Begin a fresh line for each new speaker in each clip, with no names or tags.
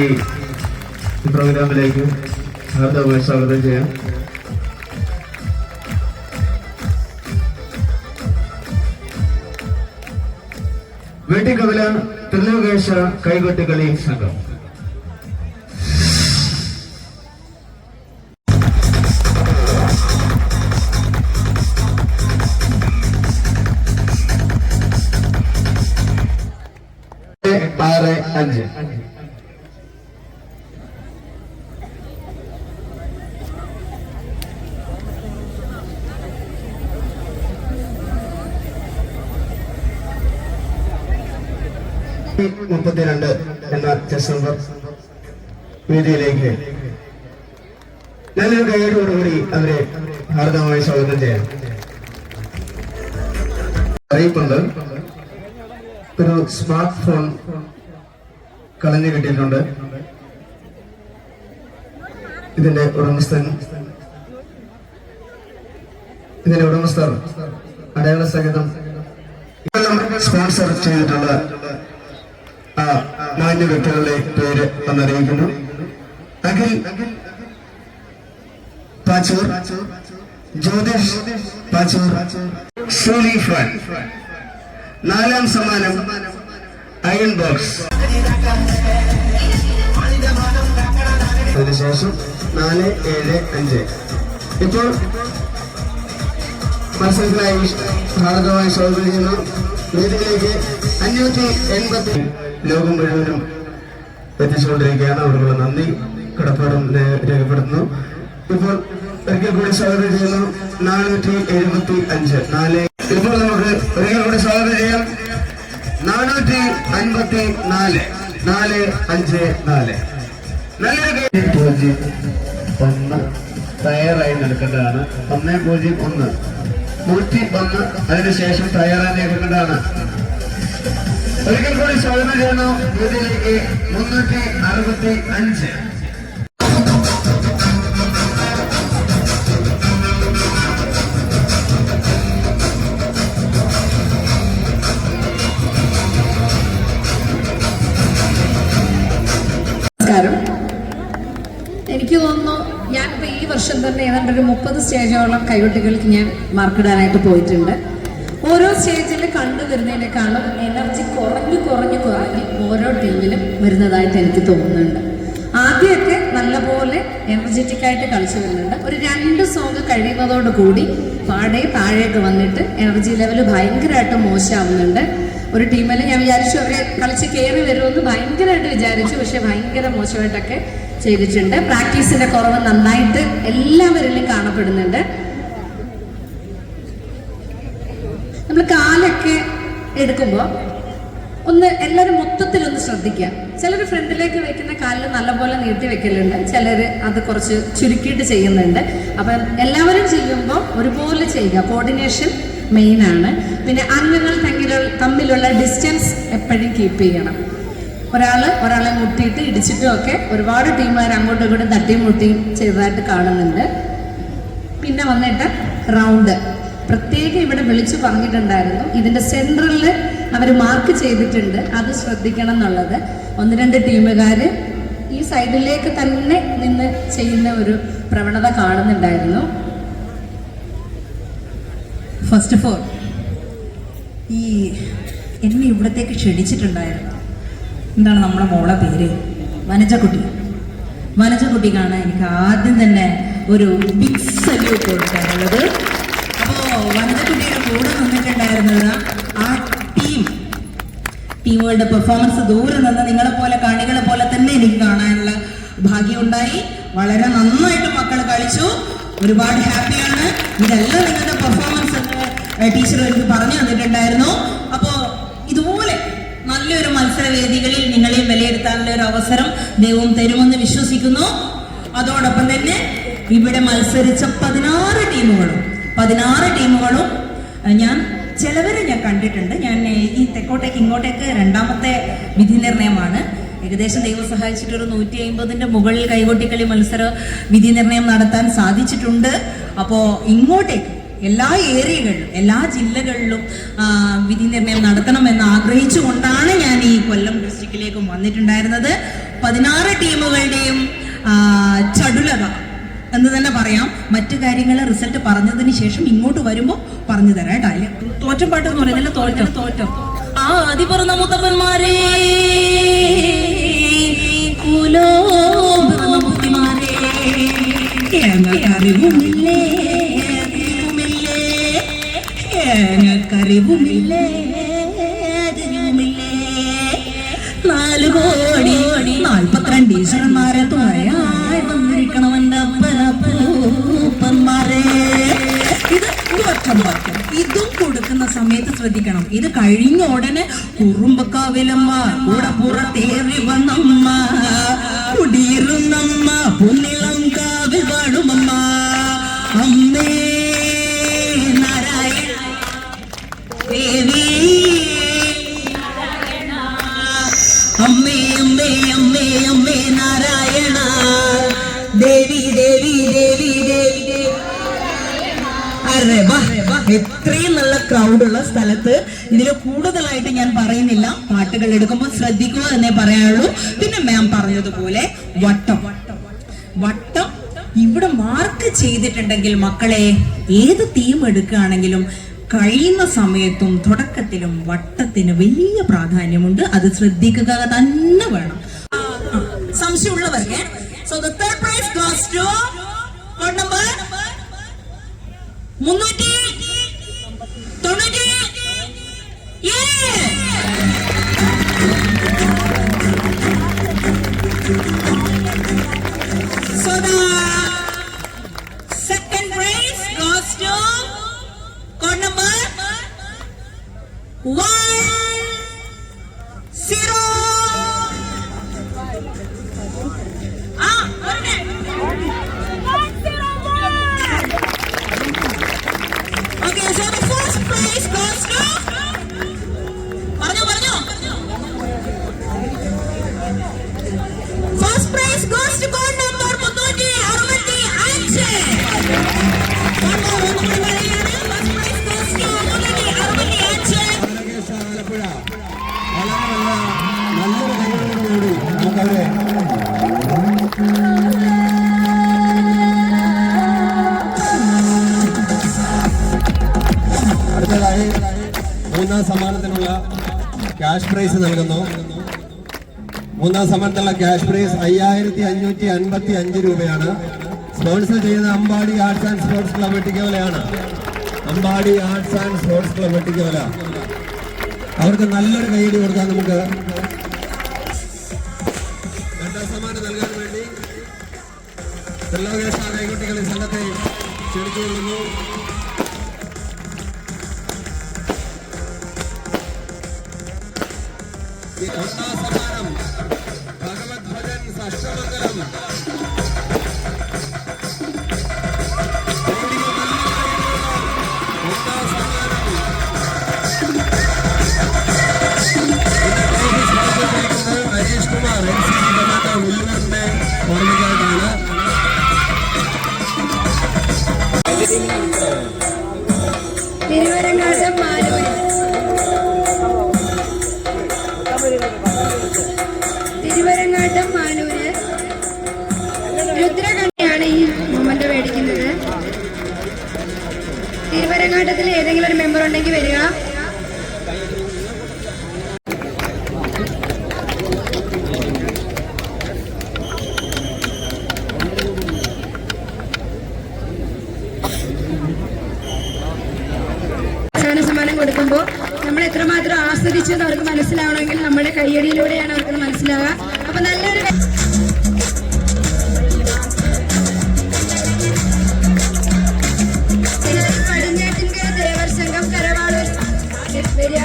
നമുക്ക് ഈ പ്രോഗ്രാമിലേക്ക് ഹാർദവമായി സ്വാഗതം ചെയ്യാം. വെട്ടിക്കവല ത്രിലോകേശ കൈകൊട്ടുകളി സംഘം. ആറ് അഞ്ച് മുപ്പത്തിരണ്ട് എന്ന ചെസ് നമ്പർ വേദിയിലേക്ക് നല്ലൊരു കൈയോടുകൂടി അവരെ ഹാർദവമായി സ്വാഗതം ചെയ്യാം. അറിയിപ്പുണ്ട്, ഒരു സ്മാർട്ട് ഫോൺ കളഞ്ഞു കിട്ടിയിട്ടുണ്ട്. ഇതിന്റെ ഉടമസ്ഥർ അടയാള സഹിതം സ്പോൺസർ ചെയ്തിട്ടുള്ള മാന്യ വ്യക്തികളുടെ പേര് എന്നറിയിക്കുന്നു. അഖിൽ പാച്ചൂർ, ജ്യോതിഷ് പാച്ചൂർ, സോലി ഫ്രാൻ. 4ാം സമ്മാനം അയൺ ബോക്സ്. അതിനുശേഷം 4, 7, 5. ഇപ്പോൾ മത്സരത്തിനായി ഭാരതമായി സ്വാഗതം ചെയ്യുന്ന വേദിയിലേക്ക് 580 ലോകം മുഴുവനും എത്തിച്ചുകൊണ്ടിരിക്കുകയാണ്. അവരുടെ നന്ദി കടപ്പാടും രേഖപ്പെടുത്തുന്നു. ഇപ്പോൾ ഒരിക്കൽ കൂടി സ്വാഗതം ചെയ്യുന്നു 475. ഇപ്പോൾ നമുക്ക് ഒരിക്കൽ കൂടി സ്വാഗതം ചെയ്യാം 454. 454. നല്ലൊരു 1 തയ്യാറായി നിൽക്കേണ്ടതാണ്. 101 101. അതിനുശേഷം തയ്യാറായി നിൽക്കേണ്ടതാണ്. ഒരിക്കൽ കൂടി സ്വാഗതം ചെയ്യുന്നു വേദിയിലേക്ക് 365.
എനിക്ക് തോന്നുന്നു ഞാനിപ്പോൾ ഈ വർഷം തന്നെ ഏതാണ്ട് ഒരു 30 സ്റ്റേജോളം കൈകൊട്ടികൾക്ക് ഞാൻ മാർക്കിടാനായിട്ട് പോയിട്ടുണ്ട്. ഓരോ സ്റ്റേജിൽ കണ്ടുവരുന്നതിനേക്കാളും എനർജി കുറഞ്ഞ് ഓരോ ടീമിലും വരുന്നതായിട്ട് എനിക്ക് തോന്നുന്നുണ്ട്. ആദ്യമൊക്കെ നല്ലപോലെ എനർജറ്റിക്കായിട്ട് കളിച്ചു വരുന്നുണ്ട്. ഒരു 2 സോങ് കഴിയുന്നതോടുകൂടി പാടെ താഴേക്ക് വന്നിട്ട് എനർജി ലെവൽ ഭയങ്കരമായിട്ട് മോശമാവുന്നുണ്ട്. ഒരു ടീമിൽ ഞാൻ വിചാരിച്ചു അവരെ കളിച്ച് കയറി വരുമെന്ന് ഭയങ്കരമായിട്ട് വിചാരിച്ചു. പക്ഷെ ഭയങ്കര മോശമായിട്ടൊക്കെ ചെയ്തിട്ടുണ്ട്. പ്രാക്ടീസിന്റെ കുറവ് നന്നായിട്ട് എല്ലാവരിലും കാണപ്പെടുന്നുണ്ട്. നമ്മൾ കാലൊക്കെ എടുക്കുമ്പോൾ എല്ലാവരും മൊത്തത്തിലൊന്ന് ശ്രദ്ധിക്കുക. ചിലർ ഫ്രണ്ടിലേക്ക് വെക്കുന്ന കാലിൽ നല്ലപോലെ നീട്ടി വെക്കലുണ്ട്, ചിലർ അത് കുറച്ച് ചുരുക്കിയിട്ട് ചെയ്യുന്നുണ്ട്. അപ്പം എല്ലാവരും ചെയ്യുമ്പോൾ ഒരുപോലെ ചെയ്യുക. കോർഡിനേഷൻ മെയിനാണ്. പിന്നെ അംഗങ്ങൾ തമ്മിലുള്ള ഡിസ്റ്റൻസ് എപ്പോഴും കീപ്പ് ചെയ്യണം. ഒരാളെ മുട്ടിയിട്ട് ഇടിച്ചിട്ടും ഒക്കെ ഒരുപാട് ടീമുകാർ അങ്ങോട്ടും ഇങ്ങോട്ടും തട്ടിയും മുട്ടിയും ചെയ്തതായിട്ട് കാണുന്നുണ്ട്. പിന്നെ വന്നിട്ട് റൗണ്ട് പ്രത്യേകം ഇവിടെ വിളിച്ചു പറഞ്ഞിട്ടുണ്ടായിരുന്നു. ഇതിൻ്റെ സെൻട്രലിൽ അവർ മാർക്ക് ചെയ്തിട്ടുണ്ട്, അത് ശ്രദ്ധിക്കണം എന്നുള്ളത്. 1-2 ടീമുകാർ ഈ സൈഡിലേക്ക് തന്നെ നിന്ന് ചെയ്യുന്ന ഒരു പ്രവണത കാണുന്നുണ്ടായിരുന്നു. ഫസ്റ്റ് ഓഫ് ഓൾ എന്നെ ഇവിടത്തേക്ക് ക്ഷണിച്ചിട്ടുണ്ടായിരുന്നു. എന്താണ് നമ്മളെ മോളെ പേര്? വനജക്കുട്ടിക്കാണ് എനിക്ക് ആദ്യം തന്നെ ഒരു ബിഗ് സല്യൂട്ട് കൊടുക്കാനുള്ളത്. അപ്പോൾ വനജക്കുട്ടിയുടെ കൂടെ നിന്നിട്ടുണ്ടായിരുന്നത് ആ ടീമുകളുടെ പെർഫോമൻസ് ദൂരെ നിന്ന് നിങ്ങളെപ്പോലെ കാണികളെ പോലെ തന്നെ എനിക്ക് കാണാനുള്ള ഭാഗ്യമുണ്ടായി. വളരെ നന്നായിട്ട് മക്കൾ കളിച്ചു. ഒരുപാട് ഹാപ്പിയാണ്. ഇതെല്ലാം നിങ്ങളുടെ പെർഫോമൻസ് ടീച്ചർ എനിക്ക് പറഞ്ഞു തന്നിട്ടുണ്ടായിരുന്നു. അപ്പോൾ ഇതുപോലെ നല്ലൊരു മത്സരവേദികളിൽ നിങ്ങളെയും വിലയിരുത്താനുള്ള ഒരു അവസരം ദൈവം തരുമെന്ന് വിശ്വസിക്കുന്നു. അതോടൊപ്പം തന്നെ ഇവിടെ മത്സരിച്ച 16 ടീമുകളും ചിലവരെ ഞാൻ കണ്ടിട്ടുണ്ട്. ഞാൻ ഈ തെക്കോട്ടേക്ക് ഇങ്ങോട്ടേക്ക് 2ാമത്തെ വിധി നിർണയമാണ്. ഏകദേശം ദൈവം സഹായിച്ചിട്ടൊരു 150ന്റെ മുകളിൽ കൈകൊട്ടിക്കളി മത്സര വിധി നിർണയം നടത്താൻ സാധിച്ചിട്ടുണ്ട്. അപ്പോൾ ഇങ്ങോട്ടേക്ക് എല്ലാ ഏരിയകളിലും എല്ലാ ജില്ലകളിലും വിധി നിർണയം നടത്തണമെന്ന് ആഗ്രഹിച്ചുകൊണ്ടാണ് ഞാൻ ഈ കൊല്ലം ഡിസ്ട്രിക്റ്റിലേക്ക് വന്നിട്ടുണ്ടായിരുന്നത്.
16 ടീമുകളുടെയും ചടുലത എന്ന് തന്നെ പറയാം. മറ്റു കാര്യങ്ങൾ റിസൾട്ട് പറഞ്ഞതിന് ശേഷം ഇങ്ങോട്ട് വരുമ്പോൾ പറഞ്ഞു തരാം കേട്ടോ. അല്ലെ തോറ്റപ്പാട്ട് എന്ന് പറയുന്നില്ല, തോറ്റം ആദിപറന്ന മുത്തപ്പന്മാരെ അറിവുമില്ലേ 4 കോടി 42 ഈശ്വരന്മാരെ തുണയായി വന്നിരിക്കണം എൻ്റെ അപ്പനപ്പൂപ്പന്മാരെ. ഇത് ഒറ്റം വാക്യം. ഇതും കൊടുക്കുന്ന സമയത്ത് ശ്രദ്ധിക്കണം. ഇത് കഴിഞ്ഞ ഉടനെ കുറുമ്പക്കാവിലമ്മ കൂടെ പുറത്തേറി വന്നമ്മ കുടിയിരുന്നമ്മ പൊന്നിളം കാവിൽ വാഴുമമ്മ അമ്മേ നാരായണ ദേവി അമ്മേ അമ്മേ അമ്മേ അമ്മേ നാരായണ ദേവി ദേവി ദേവി ദേവി ദേവി. അരെ വാ, എത്രയും നല്ല ക്രൗഡുള്ള സ്ഥലത്ത് ഇതില് കൂടുതലായിട്ട് ഞാൻ പറയുന്നില്ല. പാട്ടുകൾ എടുക്കുമ്പോൾ ശ്രദ്ധിക്കുക എന്നേ പറയാനുള്ളൂ. പിന്നെ മാം പറഞ്ഞതുപോലെ വട്ടം ഇവിടെ മാർക്ക് ചെയ്തിട്ടുണ്ടെങ്കിൽ മക്കളെ ഏത് തീം എടുക്കുകയാണെങ്കിലും കഴിയുന്ന സമയത്തും തുടക്കത്തിലും വട്ടത്തിന് വലിയ പ്രാധാന്യമുണ്ട്. അത് ശ്രദ്ധിക്കുക തന്നെ വേണം. സംശയമുള്ളവർക്ക് so the third prize goes to code number 390. So the second prize goes to code number 10. Okay, so the first prize goes to first prize goes to code number 365. First prize goes to 365.
അടുത്തതായി 3ാം സമ്മാനത്തിനുള്ള cash prize നൽകുന്നു. 3ാം സമ്മാനത്തിനുള്ള cash prize 5555 രൂപയാണ്. Sponsor ചെയ്യുന്ന Ambadi arts and sports club വെട്ടിക്കവലയാണ്. Ambadi arts and sports club Vettikkavala. അവർക്ക് നല്ലൊരു കൈയടി കൊടുക്കാൻ നമുക്ക്. 2ാം സമ്മാനം നൽകാൻ വേണ്ടി ത്രിലോകേശ കൈകുട്ടികളി സംഘത്തെ ക്ഷണിച്ചുകൊള്ളുന്നു. ഒന്നാം സമ്മാനം ഭഗവത് ഭജൻ അഷ്ടമംഗലം. ഒന്നാം സമ്മാനം ഹരീഷ് കുമാർ NCC ടൊമാറ്റോ ഉള്ളിവറിന്റെ ഓർമ്മയ്ക്കായിട്ടാണ്.
തിരുവരങ്ങാടം മാനൂര് രുദ്രകണ്ഠയാണ് ഈ മൊമെന്റ് മേടിക്കുന്നത്. തിരുവരങ്ങാട്ടത്തിൽ ഏതെങ്കിലും ഒരു മെമ്പർ ഉണ്ടെങ്കിൽ വരിക. സമ്മാനം കൊടുക്കുമ്പോൾ നമ്മൾ എത്രമാത്രം ആസ്വദിച്ചു എന്ന് അവർക്ക് മനസ്സിലാവണമെങ്കിൽ നമ്മുടെ കയ്യടിയിലൂടെയാണ് അവർക്ക് മനസ്സിലാവുക. അപ്പൊ നല്ലൊരു പടിഞ്ഞാറ്റിൻകര ദേവർ സംഘം കരവാളൂർ വരിക.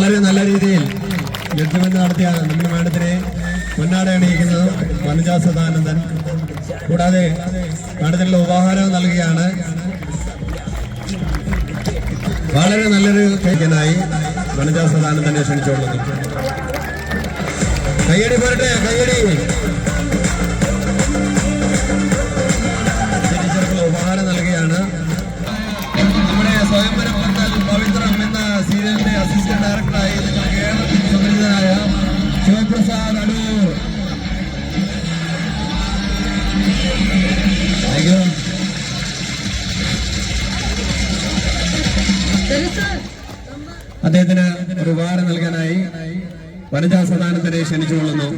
വളരെ നല്ല രീതിയിൽ ജഡ്ജ്മെന്റ് നടത്തിയ നമ്മുടെ മാഡത്തിനെ പൊന്നാട അണിയിക്കുന്നത് വനജ സദാനന്ദൻ. കൂടാതെ മാഡത്തിനുള്ള ഉപഹാരം നൽകുകയാണ്. വളരെ നല്ലൊരു കൈക്കനായി വനജ സദാനന്ദനെ ക്ഷണിച്ചുകൊള്ളുന്നു. കയ്യടി പോരട്ടെ, കയ്യടി. ഉപഹാരം നൽകുകയാണ്. നമ്മുടെ സ്വയംവരം പന്തൽ പവിത്രം എന്ന സീരിയലിന്റെ അസിസ്റ്റന്റ് ഡയറക്ടറായി സുപരിചിതനായ ശിവപ്രസാദ് അടൂർ. അദ്ദേഹത്തിന് ഒരു ഉപഹാരം നൽകാനായി വനജ സദാനന്ദനെ ക്ഷണിച്ചുകൊള്ളുന്നു.